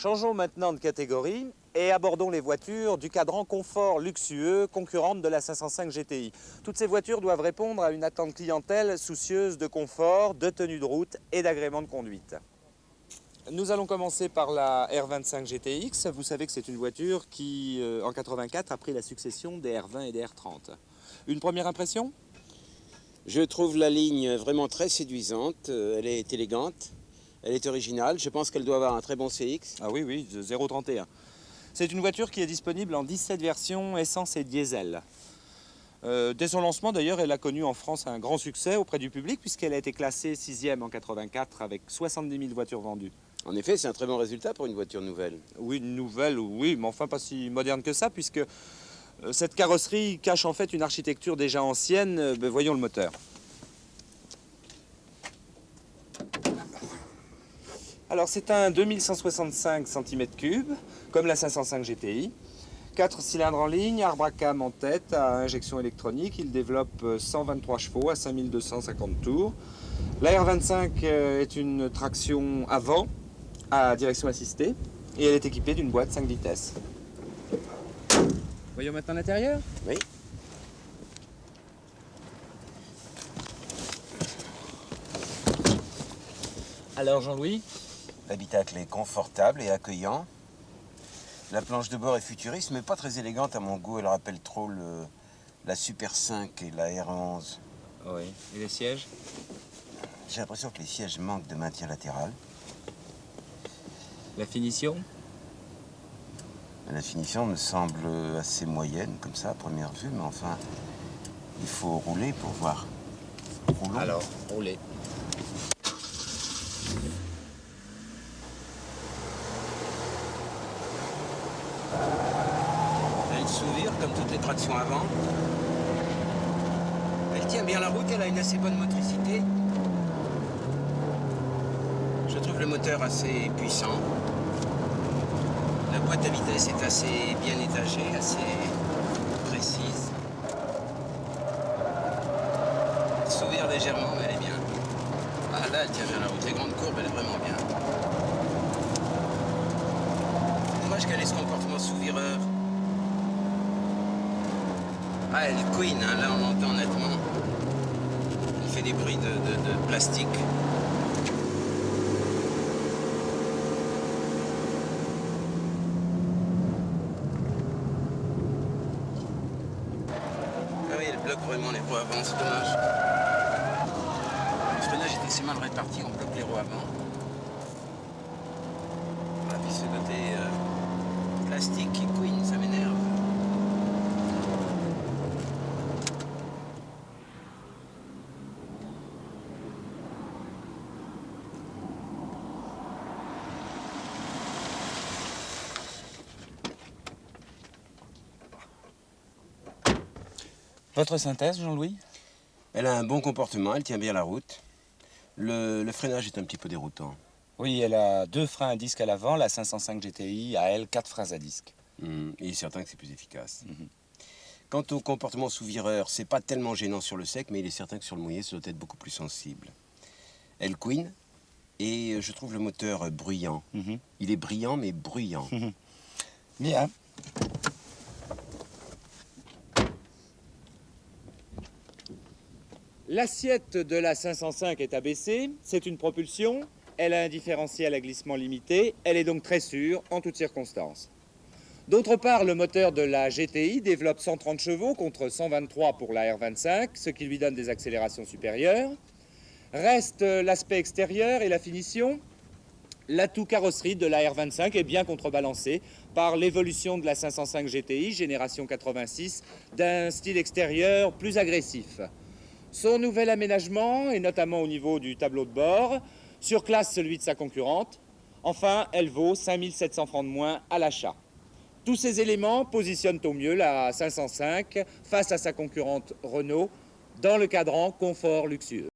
Changeons maintenant de catégorie et abordons les voitures du cadran confort luxueux concurrentes de la 505 GTI. Toutes ces voitures doivent répondre à une attente clientèle soucieuse de confort, de tenue de route et d'agrément de conduite. Nous allons commencer par la R25 GTX. Vous savez que c'est une voiture qui, en 84, a pris la succession des R20 et des R30. Une première impression? Je trouve la ligne vraiment très séduisante. Elle est élégante, elle est originale. Je pense qu'elle doit avoir un très bon CX. Ah oui, oui, 0,31. C'est une voiture qui est disponible en 17 versions essence et diesel. Dès son lancement, d'ailleurs, elle a connu en France un grand succès auprès du public puisqu'elle a été classée 6e en 84 avec 70 000 voitures vendues. En effet, c'est un très bon résultat pour une voiture nouvelle. Oui, nouvelle, oui, mais enfin pas si moderne que ça puisque cette carrosserie cache en fait une architecture déjà ancienne. Voyons le moteur. Alors c'est un 2165 cm3, comme la 505 GTI. 4 cylindres en ligne, arbre à cam en tête à injection électronique. Il développe 123 chevaux à 5250 tours. La R25 est une traction avant à direction assistée et elle est équipée d'une boîte 5 vitesses. Voyons maintenant l'intérieur. Oui. Alors Jean-Louis? L'habitacle est confortable et accueillant. La planche de bord est futuriste, mais pas très élégante à mon goût. Elle rappelle trop la Super 5 et la R11. Oui. Et les sièges? J'ai l'impression que les sièges manquent de maintien latéral. La finition? La finition me semble assez moyenne, comme ça, à première vue, mais enfin, il faut rouler pour voir. Roulons. Alors, roulez. Elle s'ouvre comme toutes les tractions avant. Elle tient bien la route, elle a une assez bonne motricité. Je trouve le moteur assez puissant. La boîte à vitesse est assez bien étagée, assez précise. Elle s'ouvre légèrement, mais elle est bien. Ah là, elle tient bien la route. Les grandes courbes, elle est vraiment bien. Dommage qu'elle ait ce comportement sous-vireur. Ah, elle couine, hein, là on entend nettement. Elle fait des bruits de plastique. Ah oui, elle bloque vraiment les roues avant, c'est dommage. Le freinage est assez mal réparti, on bloque les roues avant. Ah, puis ce côté plastique qui couine, ça m'énerve. Votre synthèse, Jean-Louis? Elle a un bon comportement, elle tient bien la route. Le freinage est un petit peu déroutant. Oui, elle a 2 freins à disque à l'avant, la 505 GTI a elle 4 freins à disque. Il est certain que c'est plus efficace. Quant au comportement sous-vireur, c'est pas tellement gênant sur le sec, mais il est certain que sur le mouillé, ça doit être beaucoup plus sensible. Elle couine et je trouve le moteur bruyant. Il est brillant, mais bruyant. Bien. L'assiette de la 505 est abaissée, c'est une propulsion, elle a un différentiel à glissement limité, elle est donc très sûre en toutes circonstances. D'autre part, le moteur de la GTI développe 130 chevaux contre 123 pour la R25, ce qui lui donne des accélérations supérieures. Reste l'aspect extérieur et la finition. L'atout carrosserie de la R25 est bien contrebalancé par l'évolution de la 505 GTI, génération 86, d'un style extérieur plus agressif. Son nouvel aménagement, et notamment au niveau du tableau de bord, surclasse celui de sa concurrente. Enfin, elle vaut 5 700 francs de moins à l'achat. Tous ces éléments positionnent au mieux la 505 face à sa concurrente Renault dans le cadran confort luxueux.